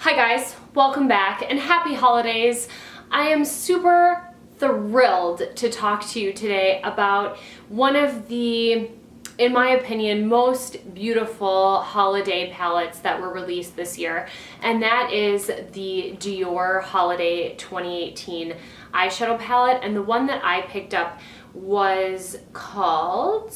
Hi guys, welcome back and happy holidays. I am super thrilled to talk to you today about one of the, in my opinion, most beautiful holiday palettes that were released this year, and that is the Dior Holiday 2018 eyeshadow palette. And the one that I picked up was called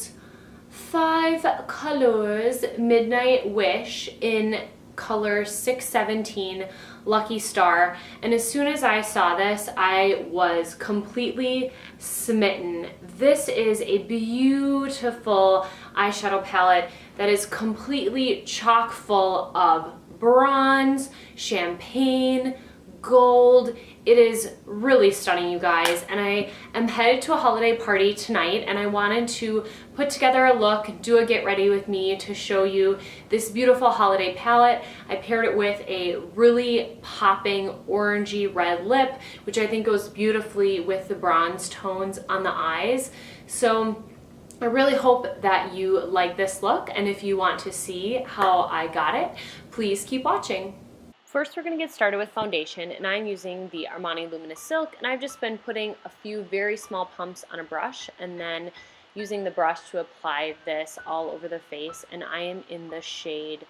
Five Couleurs Midnight Wish in color 617 Lucky Star. And as soon as I saw this, I was completely smitten. This is a beautiful eyeshadow palette that is completely chock full of bronze, champagne, gold. It is really stunning, you guys, and I am headed to a holiday party tonight, and I wanted to put together a look, do a get ready with me to show you this beautiful holiday palette. I paired it with a really popping orangey red lip, which I think goes beautifully with the bronze tones on the eyes. So I really hope that you like this look, and if you want to see how I got it, please keep watching. First, we're going to get started with foundation, and I'm using the Armani Luminous Silk, and I've just been putting a few very small pumps on a brush and then using the brush to apply this all over the face, and I am in the shade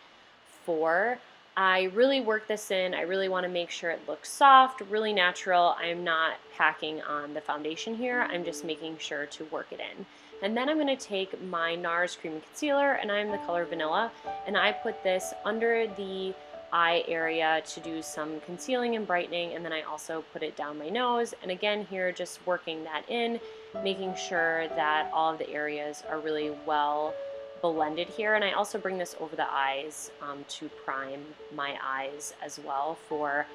4. I really work this in. I really want to make sure it looks soft, really natural. I am not packing on the foundation here. I'm just making sure to work it in. And then I'm going to take my NARS Cream Concealer, and I'm the color Vanilla, and I put this under the eye area to do some concealing and brightening, and then I also put it down my nose, and again here just working that in, making sure that all of the areas are really well blended here. And I also bring this over the eyes to prime my eyes as well for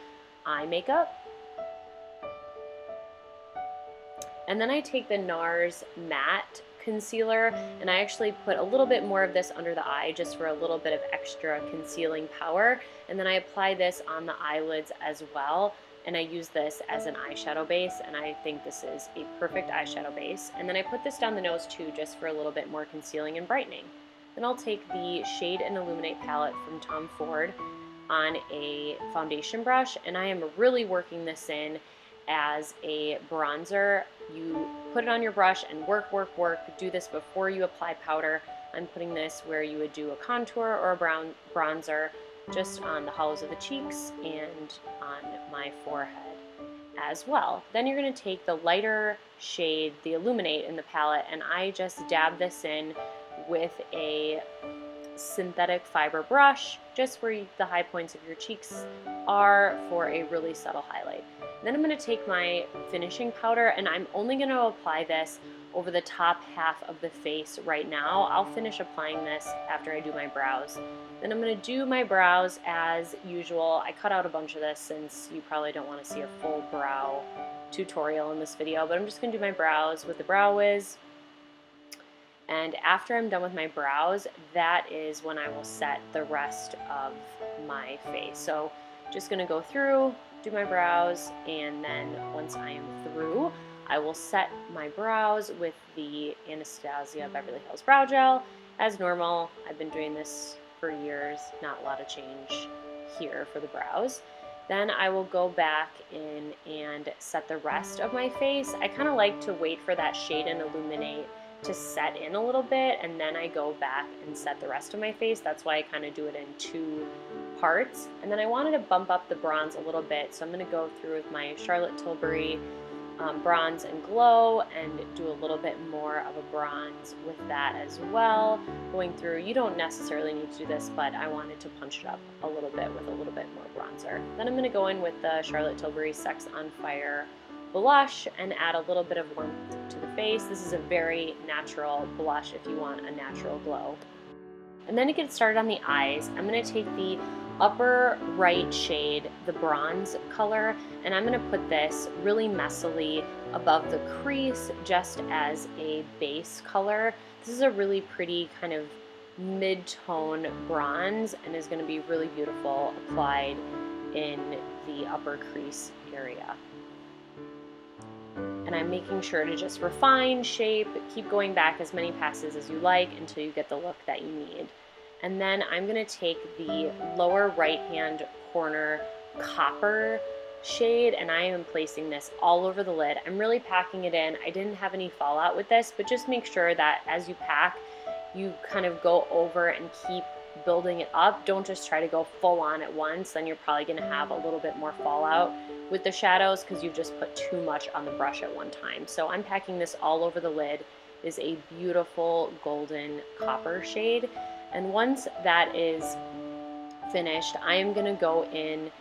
eye makeup. And then I take the NARS Matte Concealer, and I actually put a little bit more of this under the eye just for a little bit of extra concealing power, and then I apply this on the eyelids as well, and I use this as an eyeshadow base, and I think this is a perfect eyeshadow base. And then I put this down the nose too, just for a little bit more concealing and brightening. Then I'll take the Shade and Illuminate palette from Tom Ford on a foundation brush, and I am really working this in as a bronzer. You put it on your brush and work. Do this before you apply powder. I'm putting this where you would do a contour or a bronzer, just on the hollows of the cheeks and on my forehead as well. Then you're going to take the lighter shade, the Illuminate in the palette, and I just dab this in with a synthetic fiber brush, just where the high points of your cheeks are, for a really subtle highlight. Then I'm going to take my finishing powder, and I'm only going to apply this over the top half of the face right now. I'll finish applying this after I do my brows. Then I'm going to do my brows as usual. I cut out a bunch of this since you probably don't want to see a full brow tutorial in this video, but I'm just going to do my brows with the Brow Wiz. And after I'm done with my brows, that is when I will set the rest of my face. So just going to go through, do my brows, and then once I am through, I will set my brows with the Anastasia Beverly Hills Brow Gel as normal. I've been doing this for years, not a lot of change here for the brows. Then I will go back in and set the rest of my face. I kind of like to wait for that Shade and Illuminate to set in a little bit, and then I go back and set the rest of my face. That's why I kind of do it in 2 parts. And then I wanted to bump up the bronze a little bit, so I'm going to go through with my Charlotte Tilbury Bronze and Glow and do a little bit more of a bronze with that as well. Going through, you don't necessarily need to do this, but I wanted to punch it up a little bit with a little bit more bronzer. Then I'm going to go in with the Charlotte Tilbury Sex on Fire blush and add a little bit of warmth to the face. This is a very natural blush if you want a natural glow. And then to get started on the eyes, I'm going to take the upper right shade, the bronze color, and I'm going to put this really messily above the crease just as a base color. This is a really pretty kind of mid-tone bronze and is going to be really beautiful applied in the upper crease area. And I'm making sure to just refine, shape, keep going back as many passes as you like until you get the look that you need. And then I'm gonna take the lower right hand corner copper shade, and I am placing this all over the lid. I'm really packing it in. I didn't have any fallout with this, but just make sure that as you pack, you kind of go over and keep building it up. Don't just try to go full on at once, then you're probably gonna have a little bit more fallout with the shadows because you've just put too much on the brush at one time. So I'm packing this all over the lid. It is a beautiful golden copper shade. And once that is finished, I am gonna go in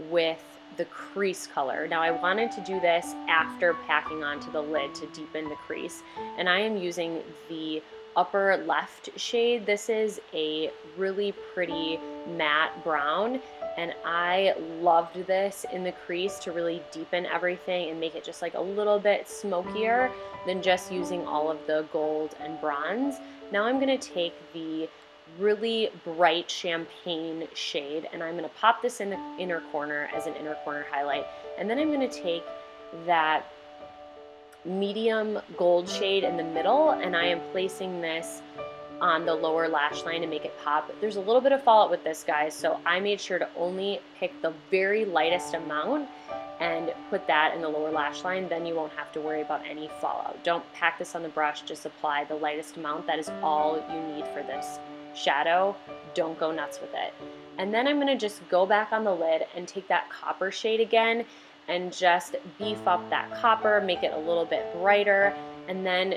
with the crease color. Now I wanted to do this after packing onto the lid to deepen the crease, and I am using the upper left shade. This is a really pretty matte brown, and I loved this in the crease to really deepen everything and make it just like a little bit smokier than just using all of the gold and bronze. Now I'm gonna take the really bright champagne shade, and I'm going to pop this in the inner corner as an inner corner highlight, and then I'm going to take that medium gold shade in the middle, and I am placing this on the lower lash line to make it pop. There's a little bit of fallout with this, guys, so I made sure to only pick the very lightest amount and put that in the lower lash line. Then you won't have to worry about any fallout. Don't pack this on the brush, just apply the lightest amount. That is all you need for this shadow. Don't go nuts with it. And then I'm going to just go back on the lid and take that copper shade again and just beef up that copper, make it a little bit brighter. And then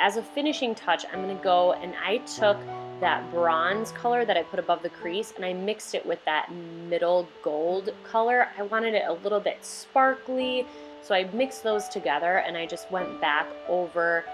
as a finishing touch, I'm going to go and I took that bronze color that I put above the crease and I mixed it with that middle gold color. I wanted it a little bit sparkly, so I mixed those together and I just went back over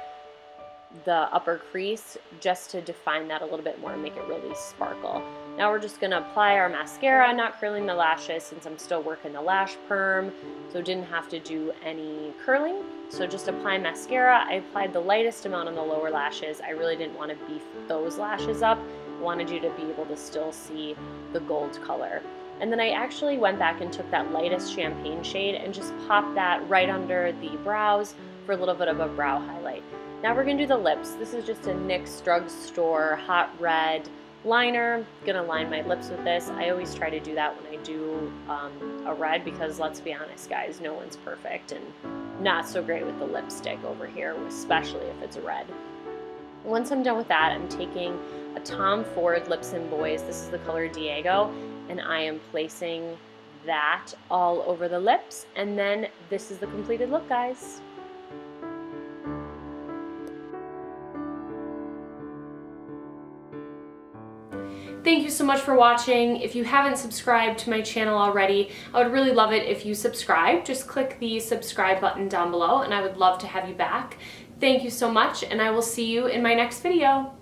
the upper crease just to define that a little bit more and make it really sparkle. Now we're just going to apply our mascara, not curling the lashes since I'm still working the lash perm, so didn't have to do any curling. So just apply mascara. I applied the lightest amount on the lower lashes. I really didn't want to beef those lashes up. I wanted you to be able to still see the gold color. And then I actually went back and took that lightest champagne shade and just popped that right under the brows for a little bit of a brow highlight. Now we're going to do the lips. This is just a NYX drugstore hot red liner. Gonna line my lips with this. I always try to do that when I do a red because let's be honest, guys, no one's perfect and not so great with the lipstick over here, especially if it's a red. Once I'm done with that, I'm taking a Tom Ford Lips and Boys. This is the color Diego, and I am placing that all over the lips, and then this is the completed look, guys. Thank you so much for watching. If you haven't subscribed to my channel already, I would really love it if you subscribe. Just click the subscribe button down below and I would love to have you back. Thank you so much, and I will see you in my next video.